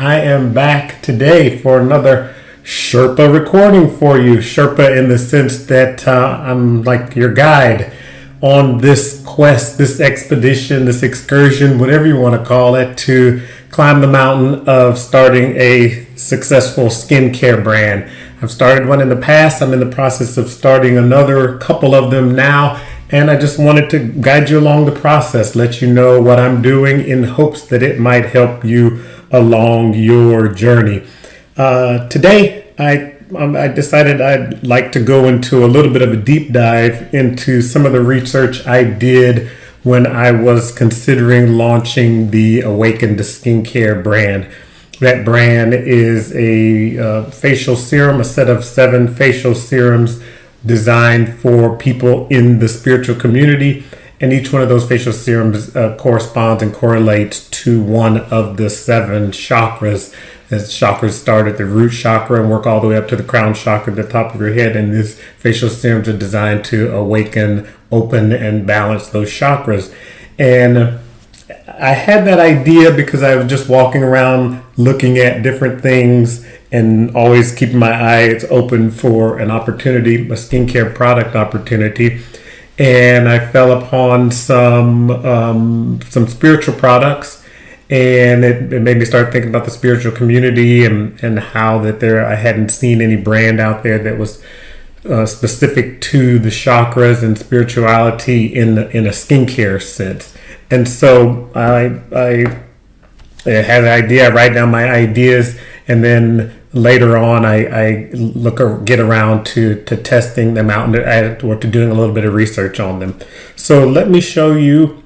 I am back today for another Sherpa recording for you. Sherpa in the sense that I'm like your guide on this quest, this expedition, this excursion, whatever you want to call it, to climb the mountain of starting a successful skincare brand. I've started one in the past. I'm in the process of starting another couple of them now. And I just wanted to guide you along the process, let you know what I'm doing in hopes that it might help you along your journey. Today, I decided I'd like to go into a little bit of a deep dive into some of the research I did when I was considering launching the Awakened Skincare brand. That brand is a facial serum, a set of 7 facial serums designed for people in the spiritual community, and each one of those facial serums corresponds and correlates to one of the 7 chakras. As chakras start at the root chakra and work all the way up to the crown chakra at the top of your head, and these facial serums are designed to awaken, open, and balance those chakras. And I had that idea because I was just walking around looking at different things and always keeping my eyes open for an opportunity, a skincare product opportunity. And I fell upon some spiritual products, and it made me start thinking about the spiritual community and how that I hadn't seen any brand out there that was specific to the chakras and spirituality in a skincare sense. And so I had an idea. I write down my ideas, and then later on I get around to testing them out or to doing a little bit of research on them. So let me show you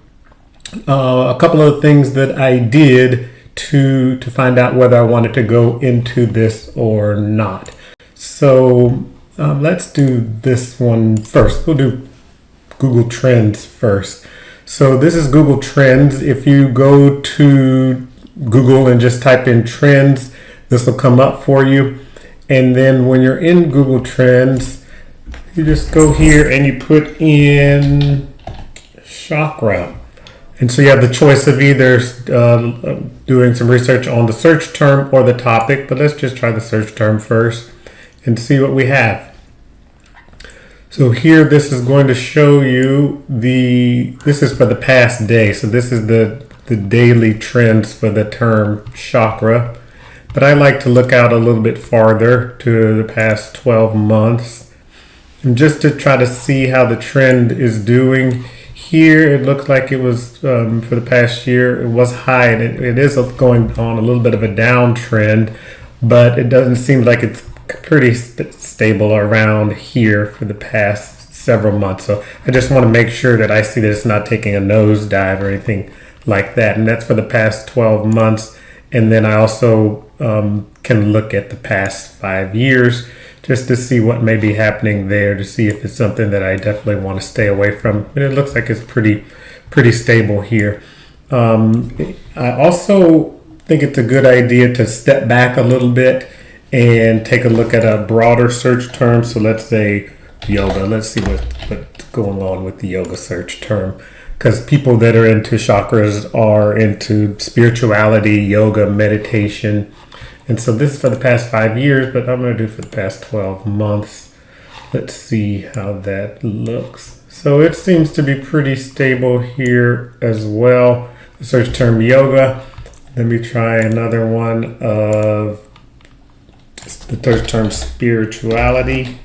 a couple of things that I did to find out whether I wanted to go into this or not. So let's do this one first. We'll do Google Trends first. So this is Google Trends. If you go to Google and just type in trends, this will come up for you. And then when you're in Google Trends, you just go here and you put in chakra. And so you have the choice of either doing some research on the search term or the topic, but let's just try the search term first and see what we have. So here, this is going to show you this is for the past day. So this is the daily trends for the term chakra. But I like to look out a little bit farther to the past 12 months. And just to try to see how the trend is doing. Here, it looks like it was, for the past year, it was high. And it is going on a little bit of a downtrend, but it doesn't seem like it's pretty stable around here for the past several months. So I just want to make sure that I see that it's not taking a nosedive or anything like that. And that's for the past 12 months. And then I also can look at the past 5 years just to see what may be happening there, to see if it's something that I definitely want to stay away from. And it looks like it's pretty stable here. I also think it's a good idea to step back a little bit and take a look at a broader search term. So let's say yoga. Let's see what's going on with the yoga search term. Because people that are into chakras are into spirituality, yoga, meditation. And so this is for the past 5 years, but I'm going to do for the past 12 months. Let's see how that looks. So it seems to be pretty stable here as well. The search term yoga. Let me try another one of the search term spirituality.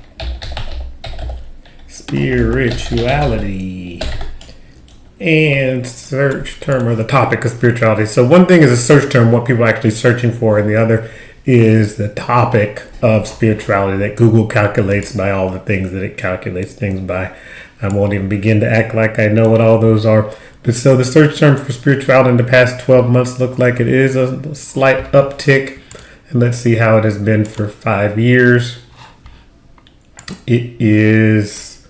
And search term or the topic of spirituality. So one thing is a search term, what people are actually searching for, and the other is the topic of spirituality that Google calculates by all the things that it calculates things by. I won't even begin to act like I know what all those are. But so the search term for spirituality in the past 12 months look like it is a slight uptick. And let's see how it has been for 5 years. It is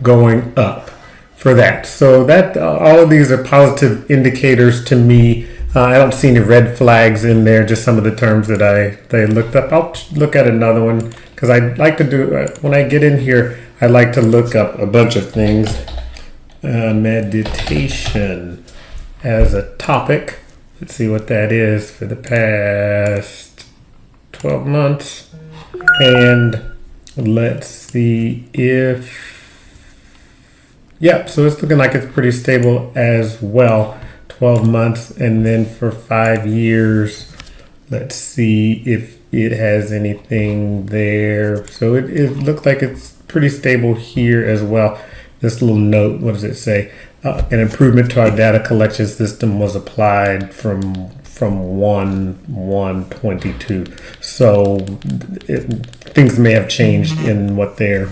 going up for that. So that all of these are positive indicators to me. I don't see any red flags in there, just some of the terms that I looked up. I'll look at another one because I like to do, when I get in here, I like to look up a bunch of things. Meditation as a topic. Let's see what that is for the past 12 months. And let's see yep, so it's looking like it's pretty stable as well. 12 months. And then for 5 years, let's see if it has anything there. So it looks like it's pretty stable here as well. This little note, what does it say? An improvement to our data collection system was applied from 1/1/22. So things may have changed in what they're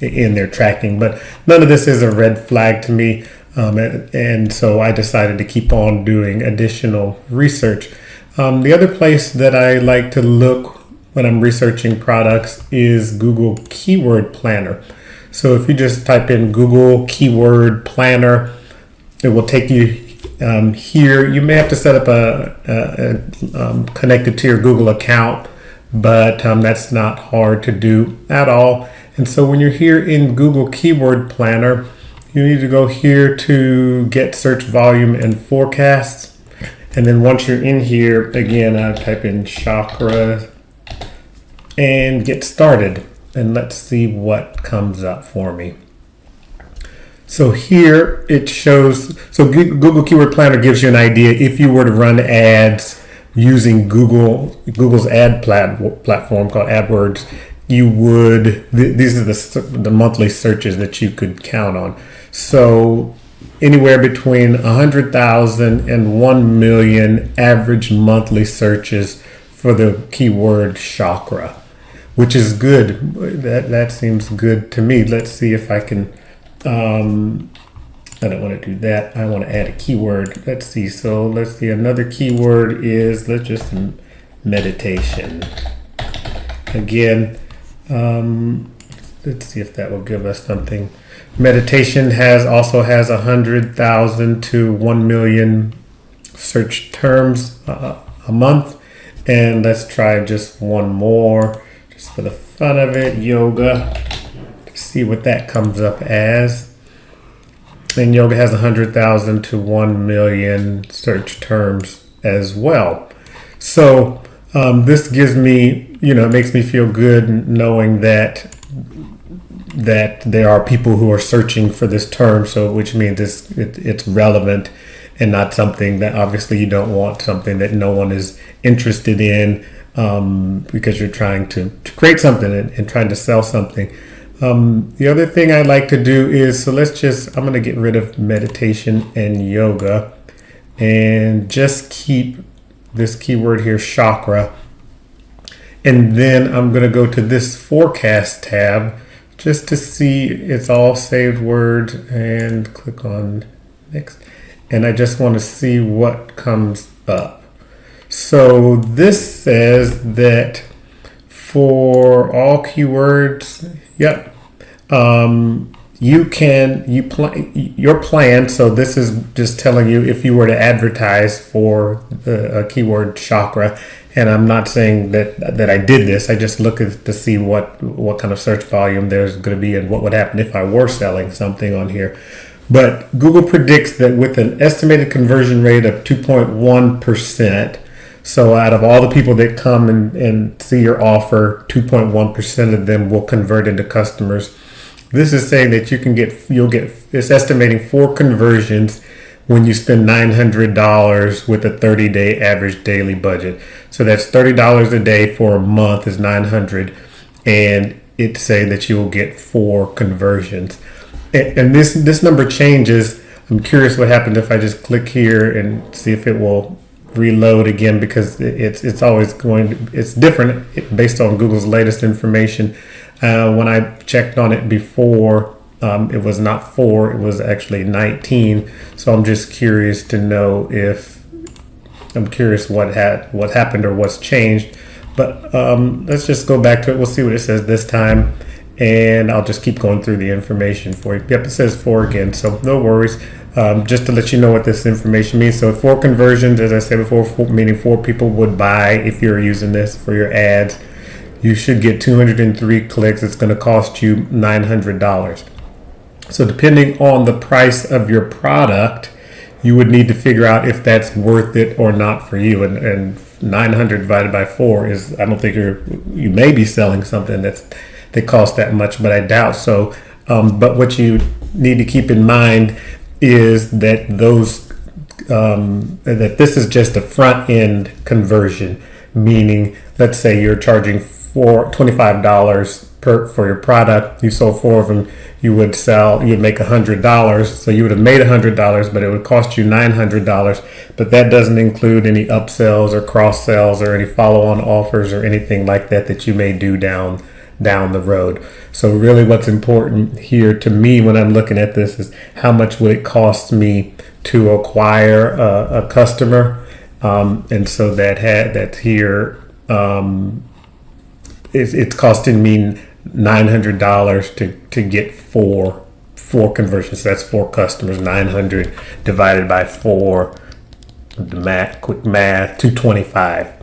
in their tracking, but none of this is a red flag to me. And so I decided to keep on doing additional research. The other place that I like to look when I'm researching products is Google Keyword Planner. So if you just type in Google Keyword Planner, it will take you here. You may have to set up connected to your Google account, but that's not hard to do at all. And so when you're here in Google Keyword Planner, you need to go here to get search volume and forecasts. And then once you're in here, again, I type in chakra and get started. And let's see what comes up for me. So here it shows, so Google Keyword Planner gives you an idea if you were to run ads using Google's ad platform called AdWords, you would, these are the monthly searches that you could count on. So anywhere between 100,000 and 1 million average monthly searches for the keyword chakra, which is good. That seems good to me. Let's see if I can, I don't want to do that. I want to add a keyword. Let's see. So let's see. Another keyword is, let's just meditation. Again, let's see if that will give us something. Meditation also has 100,000 to 1 million search terms a month. And let's try just one more, just for the fun of it, yoga. See what that comes up as. And yoga has 100,000 to 1 million search terms as well. So this gives me, it makes me feel good knowing that there are people who are searching for this term. So which means it's relevant and not something that obviously you don't want something that no one is interested in because you're trying to create something and trying to sell something. The other thing I like to do is, so I'm going to get rid of meditation and yoga and just keep this keyword here, chakra. And then I'm going to go to this forecast tab just to see it's all saved words and click on next. And I just want to see what comes up. So this says that for all keywords, yep. Your plan. So this is just telling you if you were to advertise for a keyword chakra, and I'm not saying that I did this. I just look to see what kind of search volume there's going to be and what would happen if I were selling something on here. But Google predicts that with an estimated conversion rate of 2.1%, so out of all the people that come and see your offer, 2.1% of them will convert into customers. This is saying that it's estimating 4 conversions when you spend $900 with a 30-day average daily budget. So that's $30 a day for a month is $900, and it's saying that you will get 4 conversions. And this number changes. I'm curious what happens if I just click here and see if it will reload again, because it's always it's different based on Google's latest information. When I checked on it before, it was not 4, it was actually 19. So I'm just curious to know what happened or what's changed. But let's just go back to it. We'll see what it says this time, and I'll just keep going through the information for you. Yep, it says 4 again, so no worries. Just to let you know what this information means. So 4 conversions, as I said before, meaning 4 people would buy if you're using this for your ads. You should get 203 clicks. It's going to cost you $900. So depending on the price of your product, you would need to figure out if that's worth it or not for you. And 900 divided by 4 is, I don't think you may be selling something that costs that much, but I doubt so. But what you need to keep in mind is that that this is just a front end conversion, meaning let's say you're charging $25 for your product. You sold 4 of them. You would make $100. So you would have made $100, but it would cost you $900. But that doesn't include any upsells or cross sells or any follow-on offers or anything like that you may do down the road. So really what's important here to me when I'm looking at this is how much would it cost me to acquire a customer. And so that here it's costing me $900 to get four conversions. So that's 4 customers. 900 divided by 4, quick math, 225.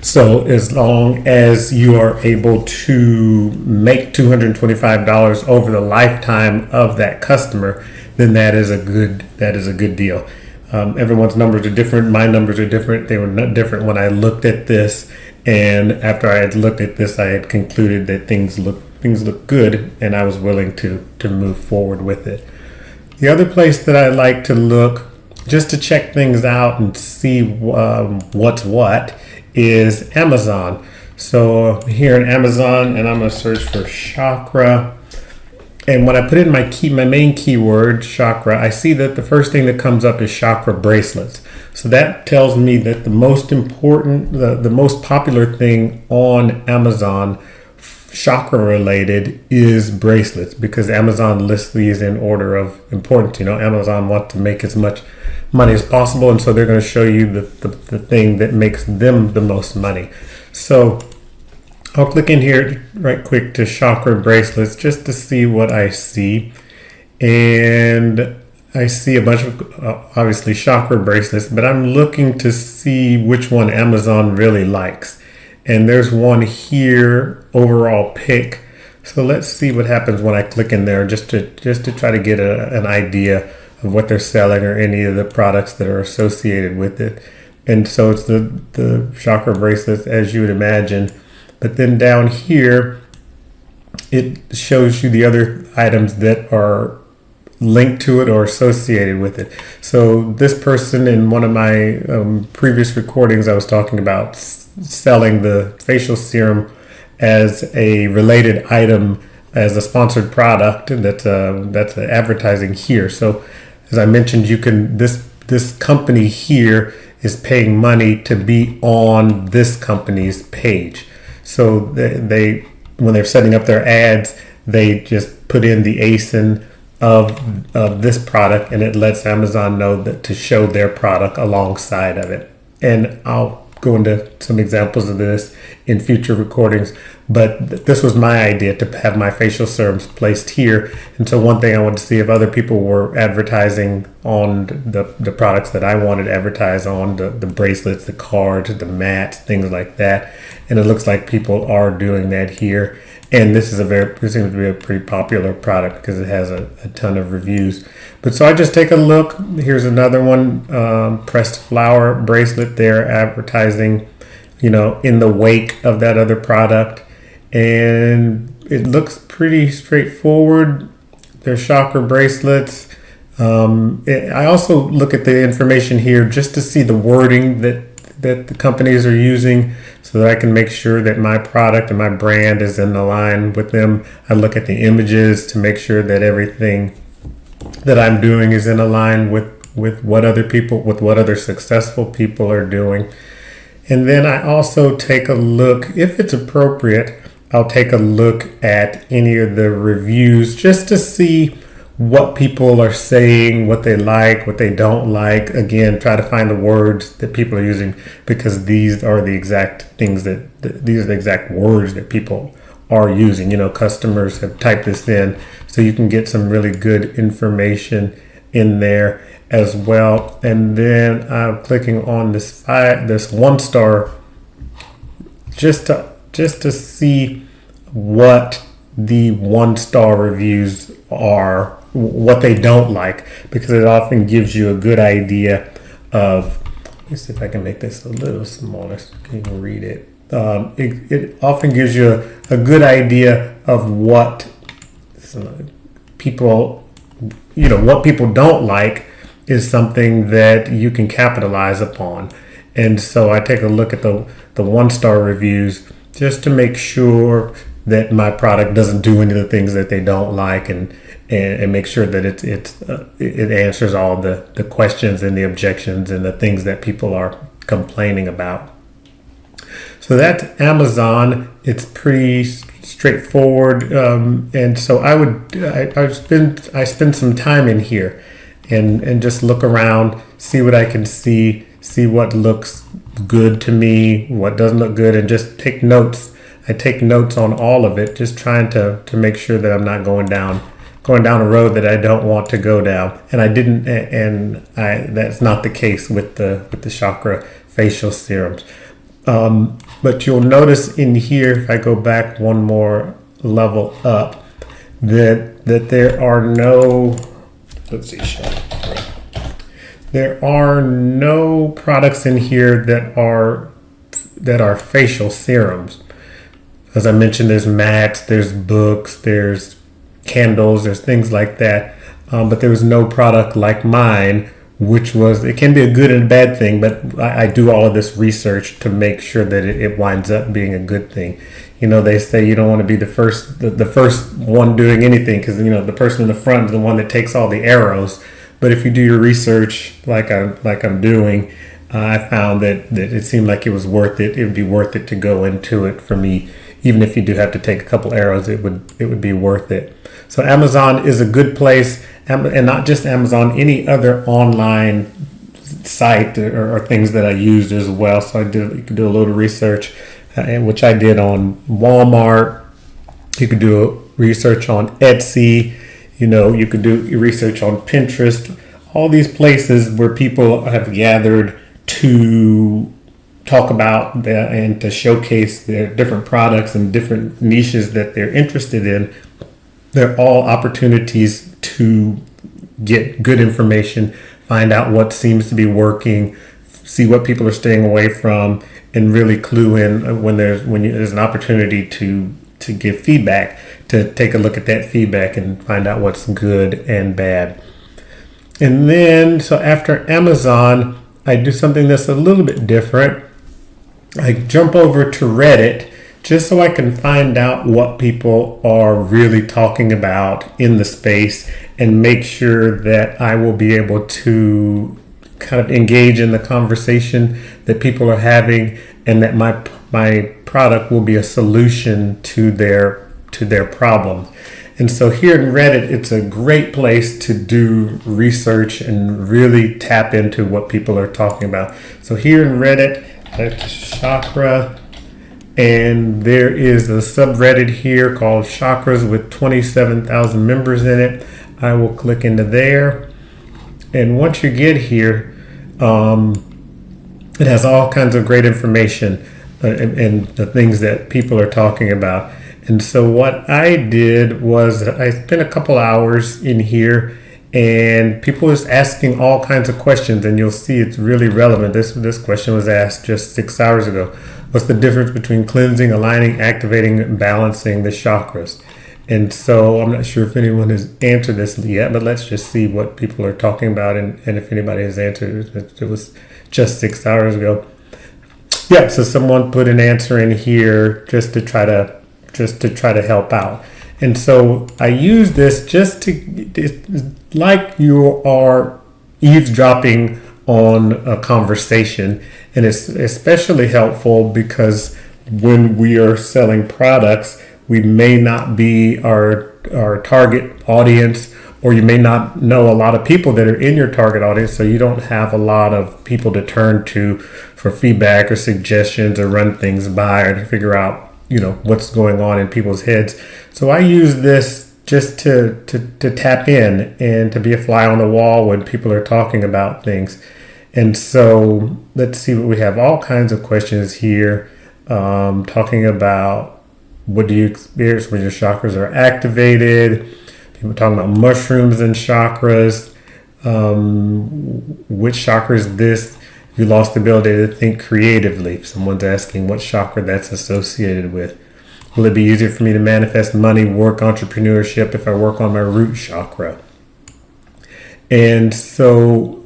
So as long as you are able to make $225 over the lifetime of that customer, then that is a good deal. Everyone's numbers are different. My numbers are different. They were not different when I looked at this, and after I had looked at this, I had concluded that things look good, and I was willing to move forward with it. The other place that I like to look just to check things out and see what's what is Amazon. So here in Amazon, and I'm going to search for chakra. And when I put in my main keyword, chakra, I see that the first thing that comes up is chakra bracelets. So that tells me that the most important, the most popular thing on Amazon, chakra related, is bracelets, because Amazon lists these in order of importance. Amazon wants to make as much money as possible, and so they're going to show you the thing that makes them the most money. So I'll click in here right quick to chakra bracelets just to see what I see. And I see a bunch of obviously chakra bracelets, but I'm looking to see which one Amazon really likes. And there's one here, overall pick. So let's see what happens when I click in there, just to try to get an idea of what they're selling or any of the products that are associated with it. And so it's the chakra bracelets, as you would imagine. But then down here, it shows you the other items that are linked to it or associated with it. So this person, in one of my previous recordings, I was talking about selling the facial serum as a related item, as a sponsored product, and that's advertising here. So as I mentioned, this company here is paying money to be on this company's page. So they when they're setting up their ads, they just put in the ASIN of this product, and it lets Amazon know that to show their product alongside of it. And I'll go into some examples of this in future recordings, but this was my idea, to have my facial serums placed here. And so one thing I wanted to see if other people were advertising on the products that I wanted to advertise on, the bracelets, the cards, the mats, things like that. And it looks like people are doing that here. And this seems to be a pretty popular product because it has a ton of reviews. But so I just take a look. Here's another one, pressed flower bracelet. They're advertising, in the wake of that other product. And it looks pretty straightforward. They're chakra bracelets. I also look at the information here just to see the wording that the companies are using, so that I can make sure that my product and my brand is in line with them. I look at the images to make sure that everything that I'm doing is in line with what other successful people are doing. And then I also take a look, if it's appropriate, I'll take a look at any of the reviews just to see what people are saying, what they like, what they don't like. Again, try to find the words that people are using, because these are the exact things these are the exact words that people are using. Customers have typed this in, so you can get some really good information in there as well. And then I'm clicking on this 1-star just to see what the 1-star reviews are what they don't like, because it often gives you a good idea of. Let me see if I can make this a little smaller so you can read it. It often gives you a good idea of what people, what people don't like is something that you can capitalize upon. And so I take a look at the 1-star reviews just to make sure that my product doesn't do any of the things that they don't like, and make sure that it answers all the questions and the objections and the things that people are complaining about. So that's Amazon. It's pretty straightforward, and so I spend some time in here, and just look around, see what I can see what looks good to me, what doesn't look good, and just take notes. I take notes on all of it, just trying to make sure that I'm not going down a road that I don't want to go down. And that's not the case with the chakra facial serums. But you'll notice in here, if I go back one more level up, that there are no, there are no products in here that are facial serums. As I mentioned, there's mats, there's books, there's candles, there's things like that. But there was no product like mine, it can be a good and a bad thing, but I do all of this research to make sure that it winds up being a good thing. They say you don't want to be the first one doing anything, because the person in the front is the one that takes all the arrows. But if you do your research like I'm doing, I found that it seemed like it was worth it. It would be worth it to go into it for me. Even if you do have to take a couple arrows, it would be worth it. So Amazon is a good place, and not just Amazon, any other online site or things that I used as well. So you could do a little research, which I did on Walmart. You could do research on Etsy. You could do research on Pinterest. All these places where people have gathered to talk about and to showcase their different products and different niches that they're interested in. They're all opportunities to get good information, find out what seems to be working, see what people are staying away from, and really clue in when there's an opportunity to give feedback, to take a look at that feedback and find out what's good and bad. And then, so after Amazon, I do something that's a little bit different. I jump over to Reddit just so I can find out what people are really talking about in the space, and make sure that I will be able to kind of engage in the conversation that people are having, and that my product will be a solution to their problems. And so here in Reddit, it's a great place to do research and really tap into what people are talking about. So here in Reddit, chakra, and there is a subreddit here called Chakras with 27,000 members in it. I will click into there, and once you get here, it has all kinds of great information and the things that people are talking about. And so what I did was I spent a couple hours in here, and people was asking all kinds of questions, and you'll see it's really relevant. This question was asked just 6 hours ago. What's the difference between cleansing, aligning, activating, and balancing the chakras? And so I'm not sure if anyone has answered this yet, but let's just see what people are talking about, and if anybody has answered. It was just 6 hours ago. Yeah, so someone put an answer in here just to try to help out. And so I use this it's like you are eavesdropping on a conversation. And it's especially helpful because when we are selling products, we may not be our target audience, or you may not know a lot of people that are in your target audience, so you don't have a lot of people to turn to for feedback or suggestions, or run things by, or to figure out what's going on in people's heads. So I use this just to tap in and to be a fly on the wall when people are talking about things. And so let's see what we have. All kinds of questions here, talking about what do you experience when your chakras are activated. We're talking about mushrooms and chakras. Which chakra is this? You lost the ability to think creatively. Someone's asking what chakra that's associated with. Will it be easier for me to manifest money, work, entrepreneurship if I work on my root chakra? And so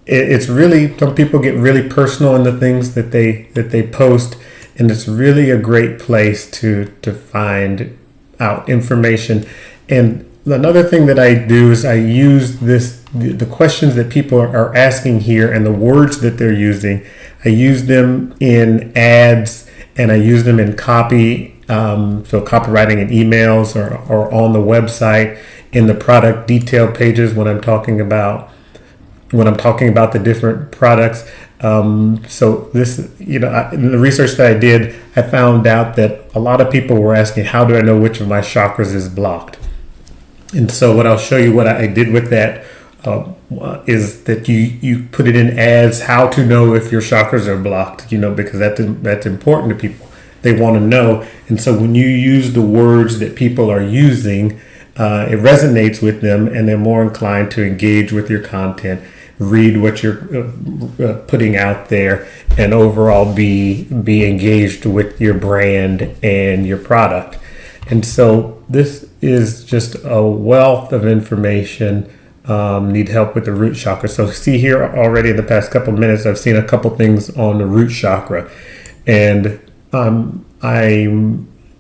it's really, some people get really personal in the things that they post, and it's really a great place to find out information. And another thing that I do is I use the questions that people are asking here and the words that they're using. I use them in ads and I use them in copy, so copywriting in emails or on the website, in the product detail pages when I'm talking about the different products. So this, in the research that I did, I found out that a lot of people were asking, how do I know which of my chakras is blocked? And so what I'll show you what I did with that is that you put it in ads, how to know if your chakras are blocked, because that's important to people. They want to know. And so when you use the words that people are using, it resonates with them and they're more inclined to engage with your content, read what you're putting out there, and overall be engaged with your brand and your product. And so this is just a wealth of information. Need help with the root chakra. So see here already in the past couple of minutes, I've seen a couple things on the root chakra, and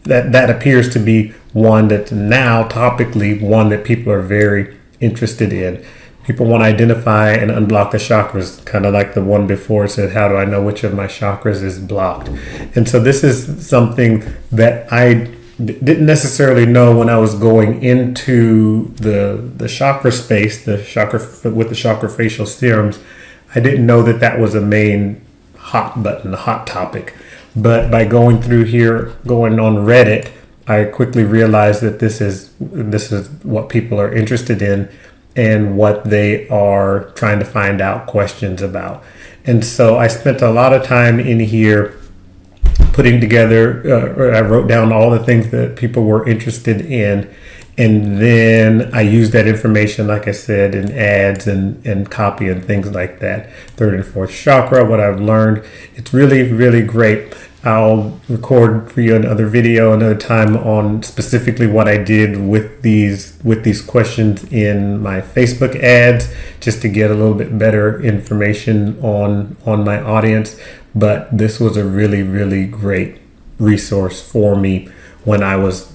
that appears to be one that's now topically one that people are very interested in. People want to identify and unblock the chakras, kind of like the one before said, how do I know which of my chakras is blocked? And so this is something that I didn't necessarily know when I was going into the chakra space, the chakra with the chakra facial serums. I didn't know that was a main hot button, a hot topic. But by going through here, going on Reddit, I quickly realized that this is what people are interested in and what they are trying to find out questions about. And so I spent a lot of time in here putting together, I wrote down all the things that people were interested in, and then I used that information, like I said, in ads and copy and things like that. Third and fourth chakra, what I've learned, it's really, really great. I'll record for you another video another time on specifically what I did with these questions in my Facebook ads, just to get a little bit better information on my audience. But this was a really, really great resource for me when I was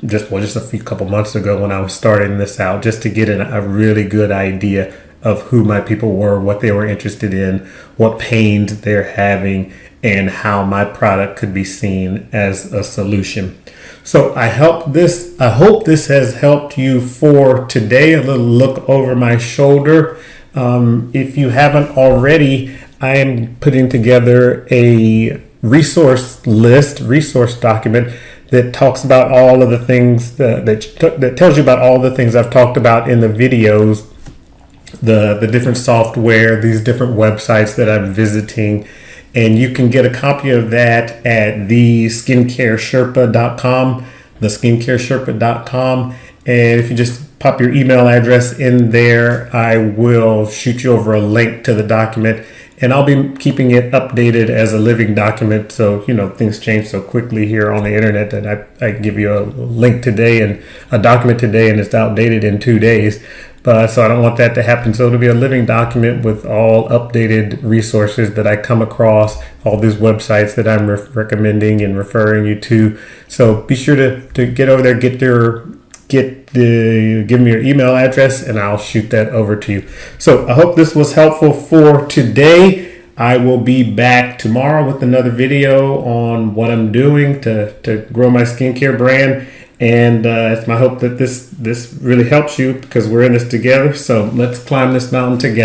just a couple months ago when I was starting this out, just to get a really good idea of who my people were, what they were interested in, what pains they're having, and how my product could be seen as a solution. So I hope this has helped you for today. A little look over my shoulder. If you haven't already, I am putting together a resource document that talks about all of the things that tells you about all the things I've talked about in the videos, the different software, these different websites that I'm visiting. And you can get a copy of that at theskincaresherpa.com, theskincaresherpa.com. And if you just pop your email address in there, I will shoot you over a link to the document. And I'll be keeping it updated as a living document. So, things change so quickly here on the internet that I give you a link today and a document today and it's outdated in 2 days. So I don't want that to happen. So it'll be a living document with all updated resources that I come across, all these websites that I'm recommending and referring you to. So be sure to get over there, give me your email address, and I'll shoot that over to you. So I hope this was helpful for today. I will be back tomorrow with another video on what I'm doing to grow my skincare brand. And it's my hope that this really helps you, because we're in this together. So let's climb this mountain together.